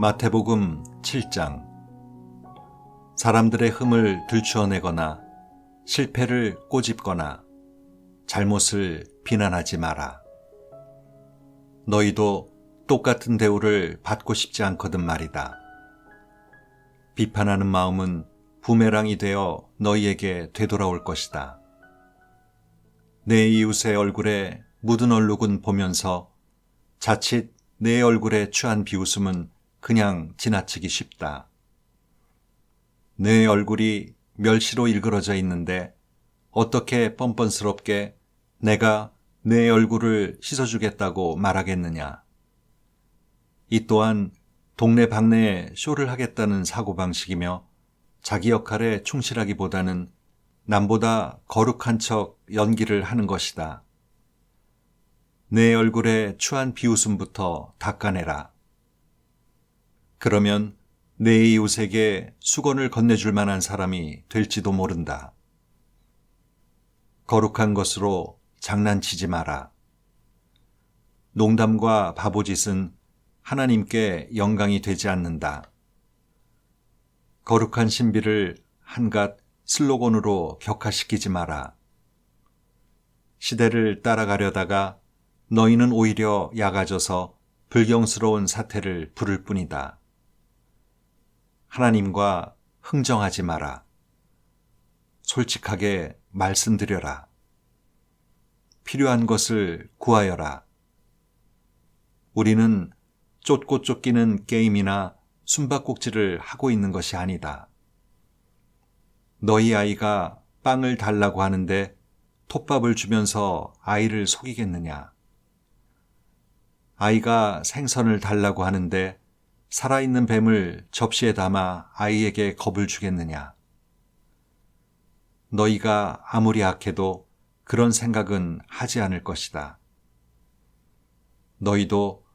마태복음 7장. 사람들의 흠을 들추어내거나 실패를 꼬집거나 잘못을 비난하지 마라. 너희도 똑같은 대우를 받고 싶지 않거든 말이다. 비판하는 마음은 부메랑이 되어 너희에게 되돌아올 것이다. 내 이웃의 얼굴에 묻은 얼룩은 보면서 자칫 내 얼굴에 취한 비웃음은 그냥 지나치기 쉽다. 내 얼굴이 멸시로 일그러져 있는데 어떻게 뻔뻔스럽게 내가 내 얼굴을 씻어주겠다고 말하겠느냐. 이 또한 동네방네에 쇼를 하겠다는 사고방식이며 자기 역할에 충실하기보다는 남보다 거룩한 척 연기를 하는 것이다. 내 얼굴에 추한 비웃음부터 닦아내라. 그러면 내 이웃에게 수건을 건네줄 만한 사람이 될지도 모른다. 거룩한 것으로 장난치지 마라. 농담과 바보짓은 하나님께 영광이 되지 않는다. 거룩한 신비를 한갓 슬로건으로 격화시키지 마라. 시대를 따라가려다가 너희는 오히려 약아져서 불경스러운 사태를 부를 뿐이다. 하나님과 흥정하지 마라. 솔직하게 말씀드려라. 필요한 것을 구하여라. 우리는 쫓고 쫓기는 게임이나 숨바꼭질을 하고 있는 것이 아니다. 너희 아이가 빵을 달라고 하는데 톱밥을 주면서 아이를 속이겠느냐? 아이가 생선을 달라고 하는데 살아있는 뱀을 접시에 담아 아이에게 겁을 주겠느냐? 너희가 아무리 악해도 그런 생각은 하지 않을 것이다. 너희도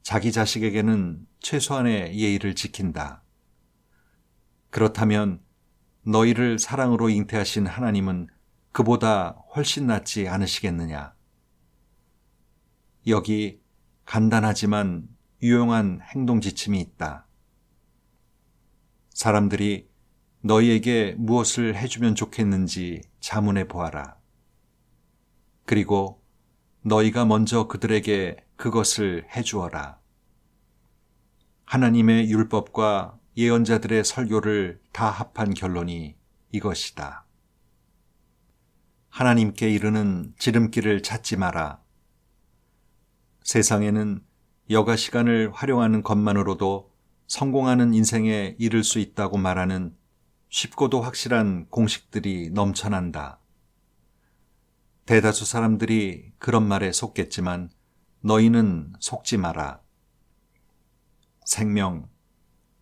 자기 자식에게는 최소한의 예의를 지킨다. 그렇다면 너희를 사랑으로 잉태하신 하나님은 그보다 훨씬 낫지 않으시겠느냐? 여기 간단하지만 유용한 행동 지침이 있다. 사람들이 너희에게 무엇을 해주면 좋겠는지 자문해 보아라. 그리고 너희가 먼저 그들에게 그것을 해주어라. 하나님의 율법과 예언자들의 설교를 다 합한 결론이 이것이다. 하나님께 이르는 지름길을 찾지 마라. 세상에는 여가 시간을 활용하는 것만으로도 성공하는 인생에 이를 수 있다고 말하는 쉽고도 확실한 공식들이 넘쳐난다. 대다수 사람들이 그런 말에 속겠지만 너희는 속지 마라. 생명,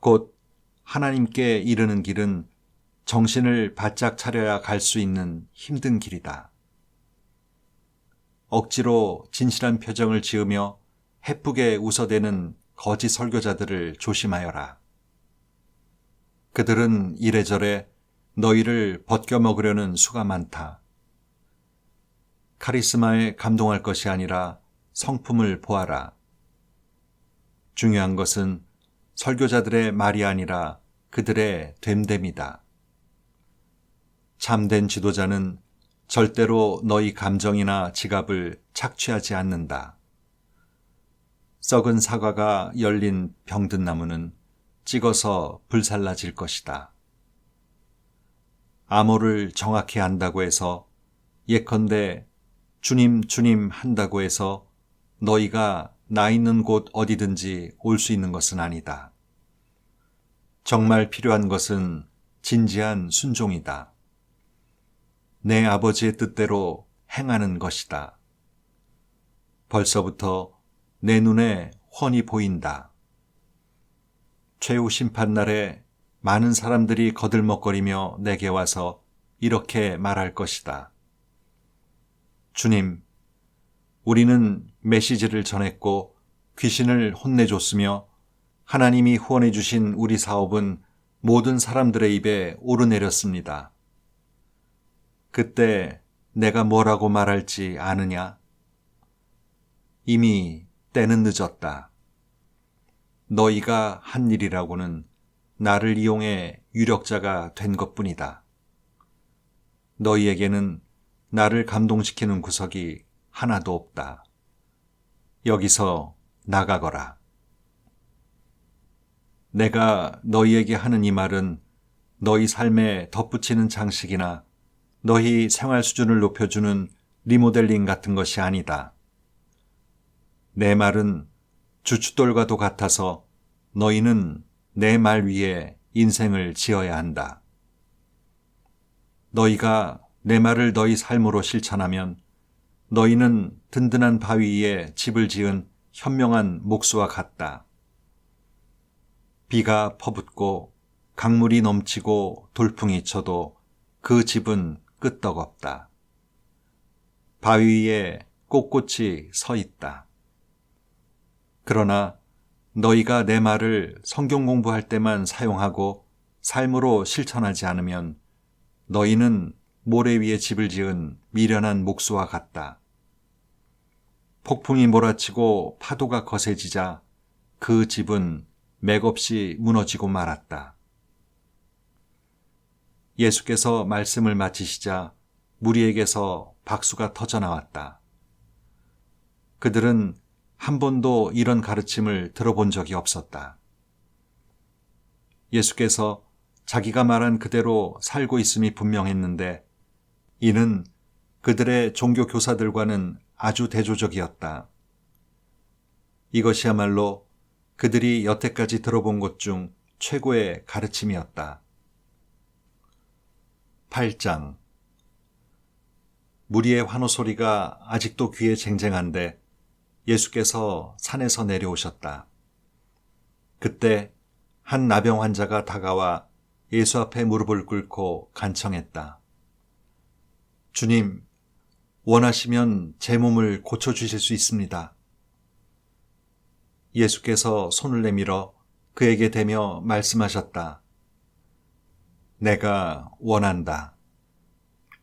곧 하나님께 이르는 길은 정신을 바짝 차려야 갈 수 있는 힘든 길이다. 억지로 진실한 표정을 지으며 해프게 웃어대는 거짓 설교자들을 조심하여라. 그들은 이래저래 너희를 벗겨먹으려는 수가 많다. 카리스마에 감동할 것이 아니라 성품을 보아라. 중요한 것은 설교자들의 말이 아니라 그들의 됨됨이다. 참된 지도자는 절대로 너희 감정이나 지갑을 착취하지 않는다. 썩은 사과가 열린 병든 나무는 찍어서 불살라질 것이다. 암호를 정확히 안다고 해서 예컨대 주님 주님 한다고 해서 너희가 나 있는 곳 어디든지 올 수 있는 것은 아니다. 정말 필요한 것은 진지한 순종이다. 내 아버지의 뜻대로 행하는 것이다. 벌써부터 내 눈에 훤히 보인다. 최후 심판날에 많은 사람들이 거들먹거리며 내게 와서 이렇게 말할 것이다. 주님, 우리는 메시지를 전했고 귀신을 혼내줬으며 하나님이 후원해 주신 우리 사업은 모든 사람들의 입에 오르내렸습니다. 그때 내가 뭐라고 말할지 아느냐? 이미 때는 늦었다. 너희가 한 일이라고는 나를 이용해 유력자가 된 것뿐이다. 너희에게는 나를 감동시키는 구석이 하나도 없다. 여기서 나가거라. 내가 너희에게 하는 이 말은 너희 삶에 덧붙이는 장식이나 너희 생활 수준을 높여주는 리모델링 같은 것이 아니다. 내 말은 주춧돌과도 같아서 너희는 내 말 위에 인생을 지어야 한다. 너희가 내 말을 너희 삶으로 실천하면 너희는 든든한 바위 위에 집을 지은 현명한 목수와 같다. 비가 퍼붓고 강물이 넘치고 돌풍이 쳐도 그 집은 끄떡없다. 바위 위에 꼿꼿이 서 있다. 그러나 너희가 내 말을 성경 공부할 때만 사용하고 삶으로 실천하지 않으면 너희는 모래 위에 집을 지은 미련한 목수와 같다. 폭풍이 몰아치고 파도가 거세지자 그 집은 맥없이 무너지고 말았다. 예수께서 말씀을 마치시자 무리에게서 박수가 터져 나왔다. 그들은 한 번도 이런 가르침을 들어본 적이 없었다. 예수께서 자기가 말한 그대로 살고 있음이 분명했는데 이는 그들의 종교 교사들과는 아주 대조적이었다. 이것이야말로 그들이 여태까지 들어본 것 중 최고의 가르침이었다. 8장. 무리의 환호 소리가 아직도 귀에 쟁쟁한데 예수께서 산에서 내려오셨다. 그때 한 나병 환자가 다가와 예수 앞에 무릎을 꿇고 간청했다. 주님, 원하시면 제 몸을 고쳐주실 수 있습니다. 예수께서 손을 내밀어 그에게 대며 말씀하셨다. 내가 원한다.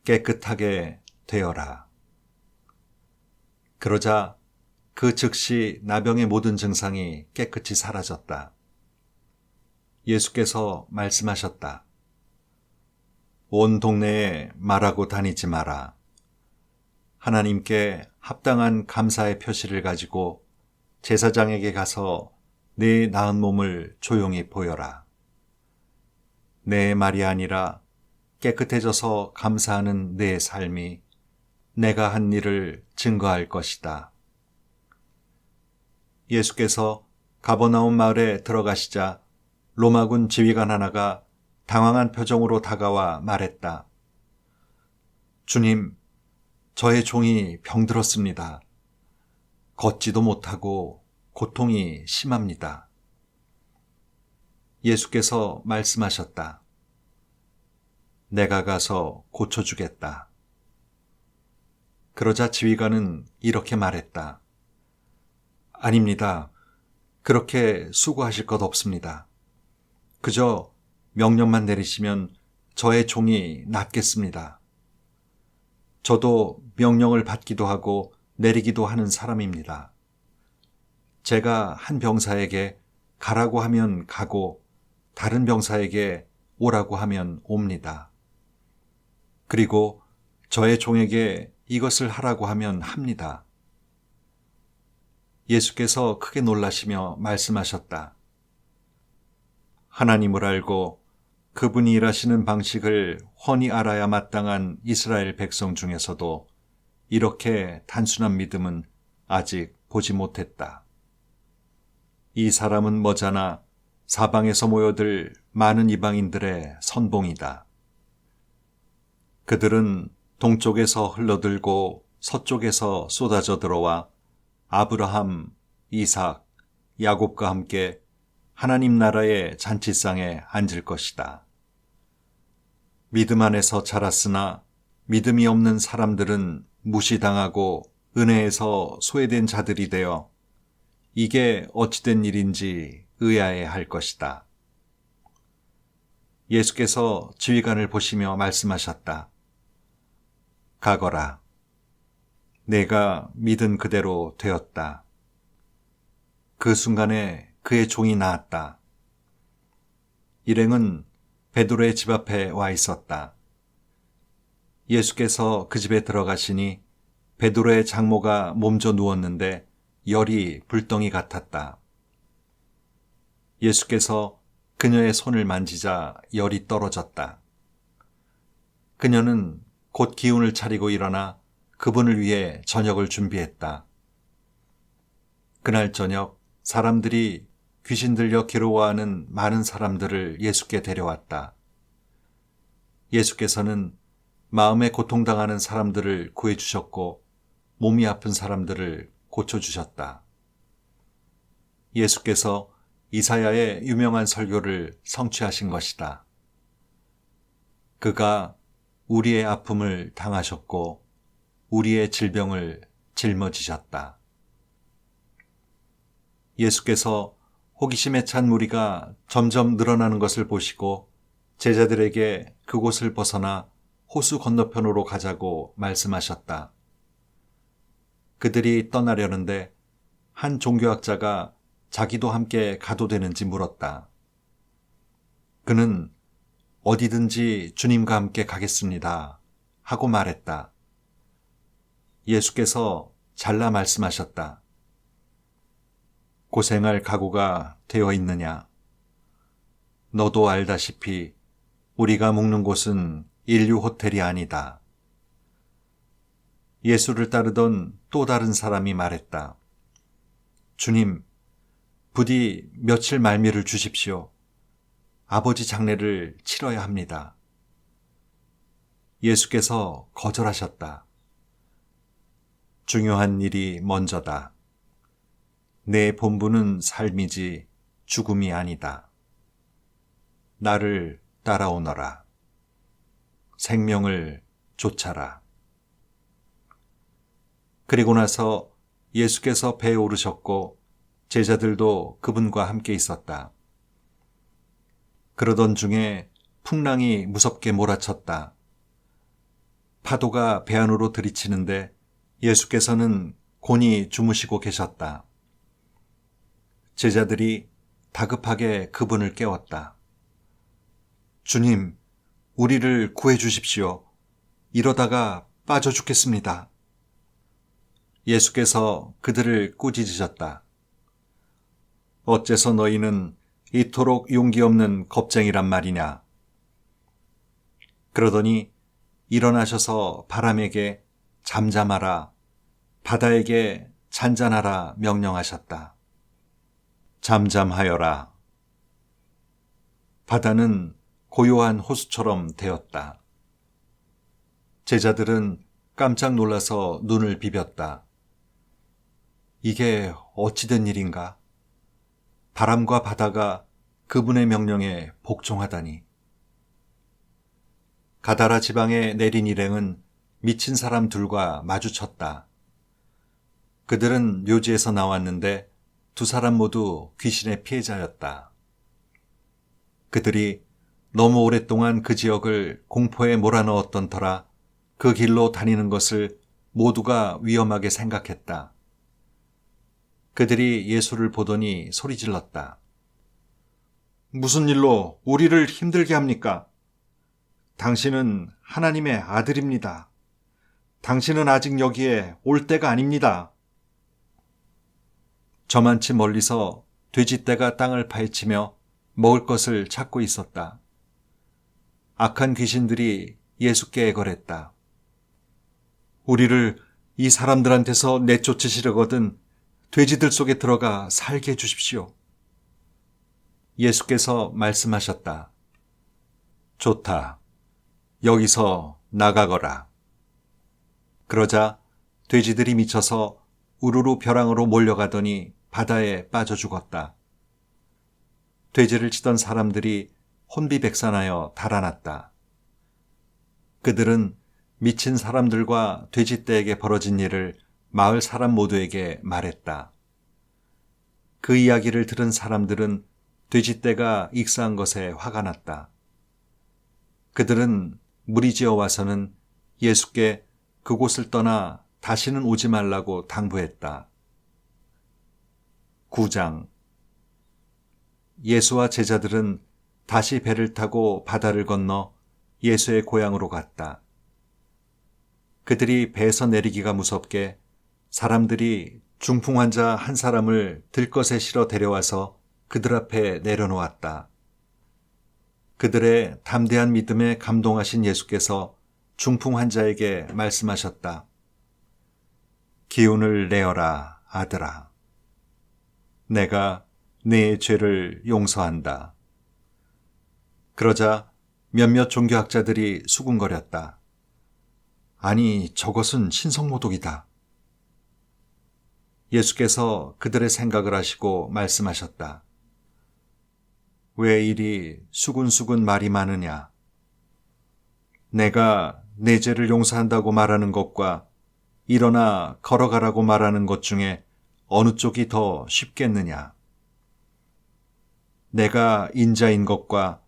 깨끗하게 되어라. 그러자 그 즉시 나병의 모든 증상이 깨끗이 사라졌다. 예수께서 말씀하셨다. 온 동네에 말하고 다니지 마라. 하나님께 합당한 감사의 표시를 가지고 제사장에게 가서 내 나은 몸을 조용히 보여라. 내 말이 아니라 깨끗해져서 감사하는 내 삶이 내가 한 일을 증거할 것이다. 예수께서 가버나움 마을에 들어가시자 로마군 지휘관 하나가 당황한 표정으로 다가와 말했다. 주님, 저의 종이 병들었습니다. 걷지도 못하고 고통이 심합니다. 예수께서 말씀하셨다. 내가 가서 고쳐주겠다. 그러자 지휘관은 이렇게 말했다. 아닙니다. 그렇게 수고하실 것 없습니다. 그저 명령만 내리시면 저의 종이 낫겠습니다. 저도 명령을 받기도 하고 내리기도 하는 사람입니다. 제가 한 병사에게 가라고 하면 가고 다른 병사에게 오라고 하면 옵니다. 그리고 저의 종에게 이것을 하라고 하면 합니다. 예수께서 크게 놀라시며 말씀하셨다. 하나님을 알고 그분이 일하시는 방식을 훤히 알아야 마땅한 이스라엘 백성 중에서도 이렇게 단순한 믿음은 아직 보지 못했다. 이 사람은 머지않아 사방에서 모여들 많은 이방인들의 선봉이다. 그들은 동쪽에서 흘러들고 서쪽에서 쏟아져 들어와 아브라함, 이삭, 야곱과 함께 하나님 나라의 잔치상에 앉을 것이다. 믿음 안에서 자랐으나 믿음이 없는 사람들은 무시당하고 은혜에서 소외된 자들이 되어 이게 어찌된 일인지 의아해할 것이다. 예수께서 지휘관을 보시며 말씀하셨다. 가거라. 내가 믿은 그대로 되었다. 그 순간에 그의 종이 나았다. 일행은 베드로의 집 앞에 와 있었다. 예수께서 그 집에 들어가시니 베드로의 장모가 몸져 누웠는데 열이 불덩이 같았다. 예수께서 그녀의 손을 만지자 열이 떨어졌다. 그녀는 곧 기운을 차리고 일어나 그분을 위해 저녁을 준비했다. 그날 저녁 사람들이 귀신 들려 괴로워하는 많은 사람들을 예수께 데려왔다. 예수께서는 마음에 고통당하는 사람들을 구해주셨고 몸이 아픈 사람들을 고쳐주셨다. 예수께서 이사야의 유명한 설교를 성취하신 것이다. 그가 우리의 아픔을 당하셨고 우리의 질병을 짊어지셨다. 예수께서 호기심에 찬 무리가 점점 늘어나는 것을 보시고 제자들에게 그곳을 벗어나 호수 건너편으로 가자고 말씀하셨다. 그들이 떠나려는데 한 종교학자가 자기도 함께 가도 되는지 물었다. 그는 어디든지 주님과 함께 가겠습니다 하고 말했다. 예수께서 잘라 말씀하셨다. 고생할 각오가 되어 있느냐? 너도 알다시피 우리가 묵는 곳은 인류 호텔이 아니다. 예수를 따르던 또 다른 사람이 말했다. 주님, 부디 며칠 말미를 주십시오. 아버지 장례를 치러야 합니다. 예수께서 거절하셨다. 중요한 일이 먼저다. 내 본분은 삶이지 죽음이 아니다. 나를 따라오너라. 생명을 쫓아라. 그리고 나서 예수께서 배에 오르셨고 제자들도 그분과 함께 있었다. 그러던 중에 풍랑이 무섭게 몰아쳤다. 파도가 배 안으로 들이치는데 예수께서는 곤히 주무시고 계셨다. 제자들이 다급하게 그분을 깨웠다. 주님, 우리를 구해 주십시오. 이러다가 빠져 죽겠습니다. 예수께서 그들을 꾸짖으셨다. 어째서 너희는 이토록 용기 없는 겁쟁이란 말이냐. 그러더니 일어나셔서 바람에게 잠잠하라, 바다에게 잔잔하라 명령하셨다. 잠잠하여라. 바다는 고요한 호수처럼 되었다. 제자들은 깜짝 놀라서 눈을 비볐다. 이게 어찌된 일인가? 바람과 바다가 그분의 명령에 복종하다니. 가다라 지방에 내린 일행은 미친 사람 둘과 마주쳤다. 그들은 묘지에서 나왔는데 두 사람 모두 귀신의 피해자였다. 그들이 너무 오랫동안 그 지역을 공포에 몰아넣었던 터라 그 길로 다니는 것을 모두가 위험하게 생각했다. 그들이 예수를 보더니 소리질렀다. 무슨 일로 우리를 힘들게 합니까? 당신은 하나님의 아들입니다. 당신은 아직 여기에 올 때가 아닙니다. 저만치 멀리서 돼지떼가 땅을 파헤치며 먹을 것을 찾고 있었다. 악한 귀신들이 예수께 애걸했다. 우리를 이 사람들한테서 내쫓으시려거든 돼지들 속에 들어가 살게 해주십시오. 예수께서 말씀하셨다. 좋다. 여기서 나가거라. 그러자 돼지들이 미쳐서 우르르 벼랑으로 몰려가더니 바다에 빠져 죽었다. 돼지를 치던 사람들이 혼비백산하여 달아났다. 그들은 미친 사람들과 돼지떼에게 벌어진 일을 마을 사람 모두에게 말했다. 그 이야기를 들은 사람들은 돼지떼가 익사한 것에 화가 났다. 그들은 무리지어 와서는 예수께 그곳을 떠나 다시는 오지 말라고 당부했다. 9장. 예수와 제자들은 다시 배를 타고 바다를 건너 예수의 고향으로 갔다. 그들이 배에서 내리기가 무섭게 사람들이 중풍 환자 한 사람을 들것에 실어 데려와서 그들 앞에 내려놓았다. 그들의 담대한 믿음에 감동하신 예수께서 중풍 환자에게 말씀하셨다. 기운을 내어라, 아들아. 내가 네 죄를 용서한다. 그러자 몇몇 종교학자들이 수군거렸다. 아니, 저것은 신성모독이다. 예수께서 그들의 생각을 하시고 말씀하셨다. 왜 이리 수군수군 말이 많으냐? 내가 내 죄를 용서한다고 말하는 것과 일어나 걸어가라고 말하는 것 중에 어느 쪽이 더 쉽겠느냐? 내가 인자인 것과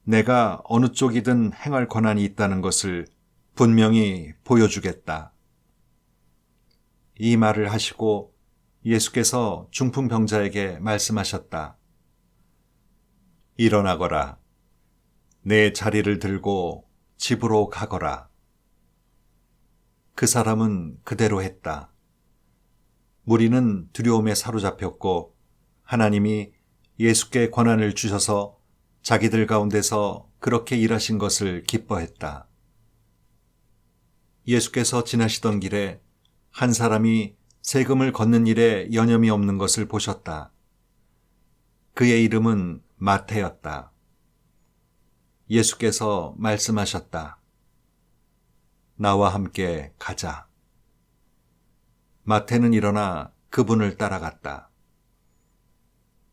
내가 어느 쪽이든 행할 권한이 있다는 것을 분명히 보여주겠다. 이 말을 하시고 예수께서 중풍병자에게 말씀하셨다. 일어나거라. 내 자리를 들고 집으로 가거라. 그 사람은 그대로 했다. 무리는 두려움에 사로잡혔고 하나님이 예수께 권한을 주셔서 자기들 가운데서 그렇게 일하신 것을 기뻐했다. 예수께서 지나시던 길에 한 사람이 세금을 걷는 일에 여념이 없는 것을 보셨다. 그의 이름은 마태였다. 예수께서 말씀하셨다. 나와 함께 가자. 마태는 일어나 그분을 따라갔다.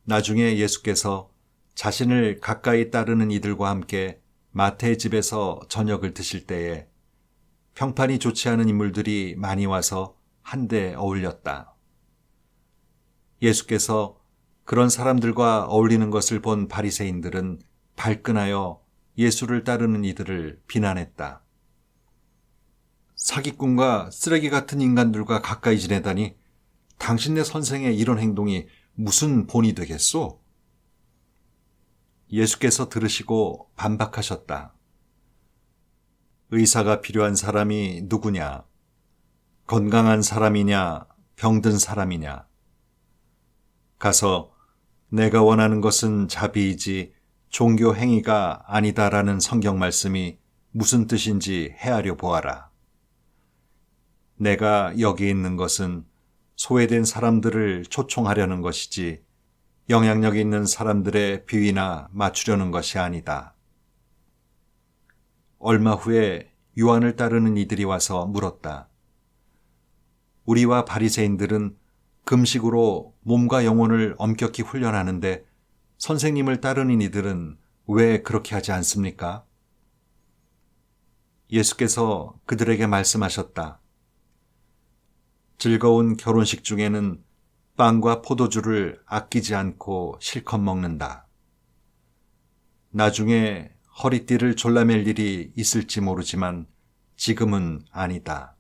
나중에 예수께서 자신을 가까이 따르는 이들과 함께 마태의 집에서 저녁을 드실 때에 평판이 좋지 않은 인물들이 많이 와서 한데 어울렸다. 예수께서 그런 사람들과 어울리는 것을 본 바리새인들은 발끈하여 예수를 따르는 이들을 비난했다. 사기꾼과 쓰레기 같은 인간들과 가까이 지내다니 당신네 선생의 이런 행동이 무슨 본이 되겠소? 예수께서 들으시고 반박하셨다. 의사가 필요한 사람이 누구냐? 건강한 사람이냐? 병든 사람이냐? 가서 내가 원하는 것은 자비이지 종교 행위가 아니다라는 성경 말씀이 무슨 뜻인지 헤아려 보아라. 내가 여기 있는 것은 소외된 사람들을 초청하려는 것이지 영향력 있는 사람들의 비위나 맞추려는 것이 아니다. 얼마 후에 요한을 따르는 이들이 와서 물었다. 우리와 바리새인들은 금식으로 몸과 영혼을 엄격히 훈련하는데 선생님을 따르는 이들은 왜 그렇게 하지 않습니까? 예수께서 그들에게 말씀하셨다. 즐거운 결혼식 중에는 빵과 포도주를 아끼지 않고 실컷 먹는다. 나중에 허리띠를 졸라맬 일이 있을지 모르지만 지금은 아니다.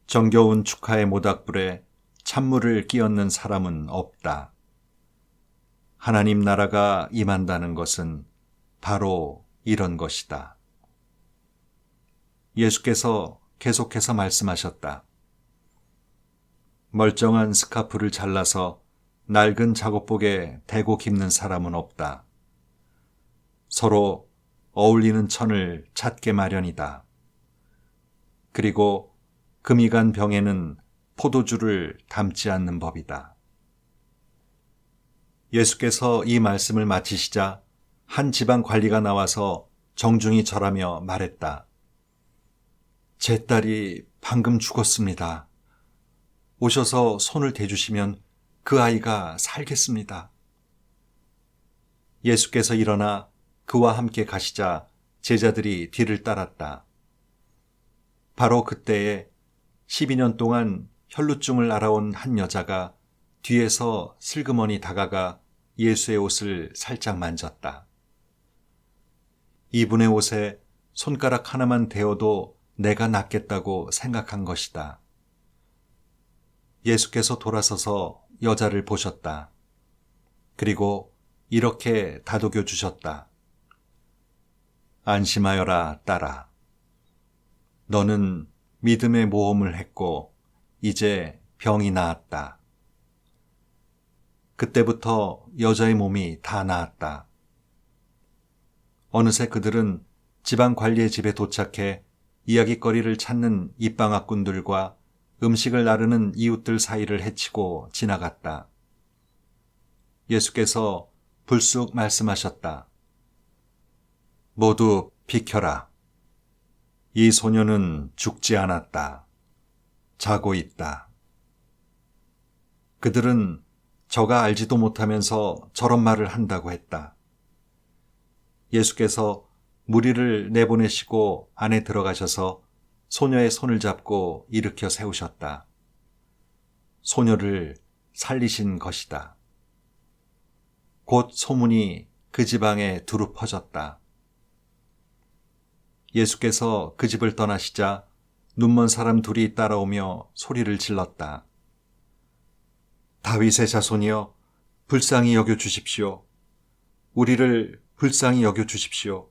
정겨운 축하의 모닥불에 찬물을 끼얹는 사람은 없다. 하나님 나라가 임한다는 것은 바로 이런 것이다. 예수께서 계속해서 말씀하셨다. 멀쩡한 스카프를 잘라서 낡은 작업복에 대고 깁는 사람은 없다. 서로 어울리는 천을 찾게 마련이다. 그리고 금이 간 병에는 포도주를 담지 않는 법이다. 예수께서 이 말씀을 마치시자 한 지방 관리가 나와서 정중히 절하며 말했다. 제 딸이 방금 죽었습니다. 오셔서 손을 대주시면 그 아이가 살겠습니다. 예수께서 일어나 그와 함께 가시자 제자들이 뒤를 따랐다. 바로 그때에 12년 동안 혈루증을 앓아온 한 여자가 뒤에서 슬그머니 다가가 예수의 옷을 살짝 만졌다. 이분의 옷에 손가락 하나만 대어도 내가 낫겠다고 생각한 것이다. 예수께서 돌아서서 여자를 보셨다. 그리고 이렇게 다독여 주셨다. 안심하여라, 딸아. 너는 믿음의 모험을 했고 이제 병이 나았다. 그때부터 여자의 몸이 다 나았다. 어느새 그들은 지방 관리의 집에 도착해 이야깃거리를 찾는 입방아꾼들과 음식을 나르는 이웃들 사이를 헤치고 지나갔다. 예수께서 불쑥 말씀하셨다. 모두 비켜라. 이 소녀는 죽지 않았다. 자고 있다. 그들은 저가 알지도 못하면서 저런 말을 한다고 했다. 예수께서 무리를 내보내시고 안에 들어가셔서 소녀의 손을 잡고 일으켜 세우셨다. 소녀를 살리신 것이다. 곧 소문이 그 지방에 두루 퍼졌다. 예수께서 그 집을 떠나시자 눈먼 사람 둘이 따라오며 소리를 질렀다. 다윗의 자손이여, 불쌍히 여겨 주십시오. 우리를 불쌍히 여겨 주십시오.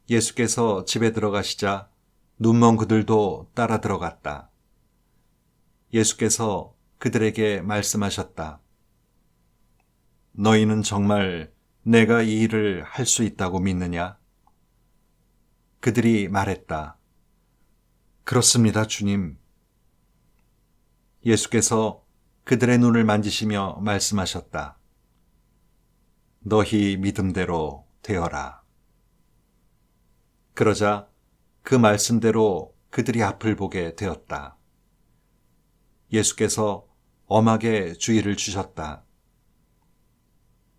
예수께서 집에 들어가시자 눈먼 그들도 따라 들어갔다. 예수께서 그들에게 말씀하셨다. 너희는 정말 내가 이 일을 할 수 있다고 믿느냐? 그들이 말했다. 그렇습니다, 주님. 예수께서 그들의 눈을 만지시며 말씀하셨다. 너희 믿음대로 되어라. 그러자 그 말씀대로 그들이 앞을 보게 되었다. 예수께서 엄하게 주의를 주셨다.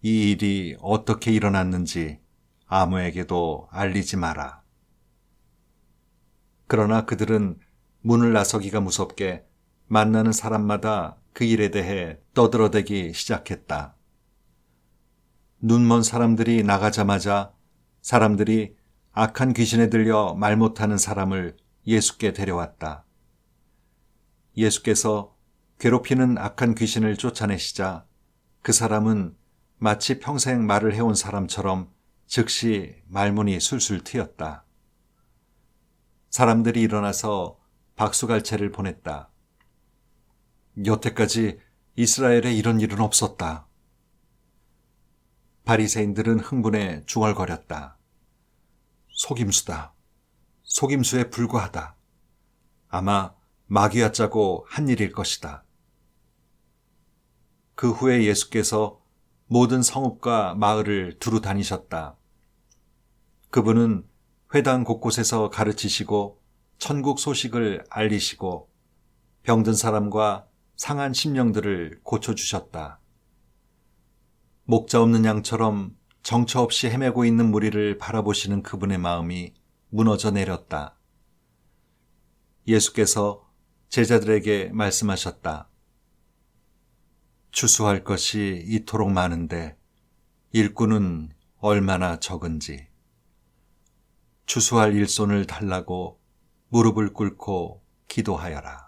이 일이 어떻게 일어났는지 아무에게도 알리지 마라. 그러나 그들은 문을 나서기가 무섭게 만나는 사람마다 그 일에 대해 떠들어대기 시작했다. 눈먼 사람들이 나가자마자 사람들이 악한 귀신에 들려 말 못하는 사람을 예수께 데려왔다. 예수께서 괴롭히는 악한 귀신을 쫓아내시자 그 사람은 마치 평생 말을 해온 사람처럼 즉시 말문이 술술 트였다. 사람들이 일어나서 박수갈채를 보냈다. 여태까지 이스라엘에 이런 일은 없었다. 바리새인들은 흥분해 중얼거렸다. 속임수다. 속임수에 불과하다. 아마 마귀가 짜고 한 일일 것이다. 그 후에 예수께서 모든 성읍과 마을을 두루 다니셨다. 그분은 회당 곳곳에서 가르치시고 천국 소식을 알리시고 병든 사람과 상한 심령들을 고쳐주셨다. 목자 없는 양처럼 정처 없이 헤매고 있는 무리를 바라보시는 그분의 마음이 무너져 내렸다. 예수께서 제자들에게 말씀하셨다. 추수할 것이 이토록 많은데 일꾼은 얼마나 적은지. 추수할 일손을 달라고 무릎을 꿇고 기도하여라.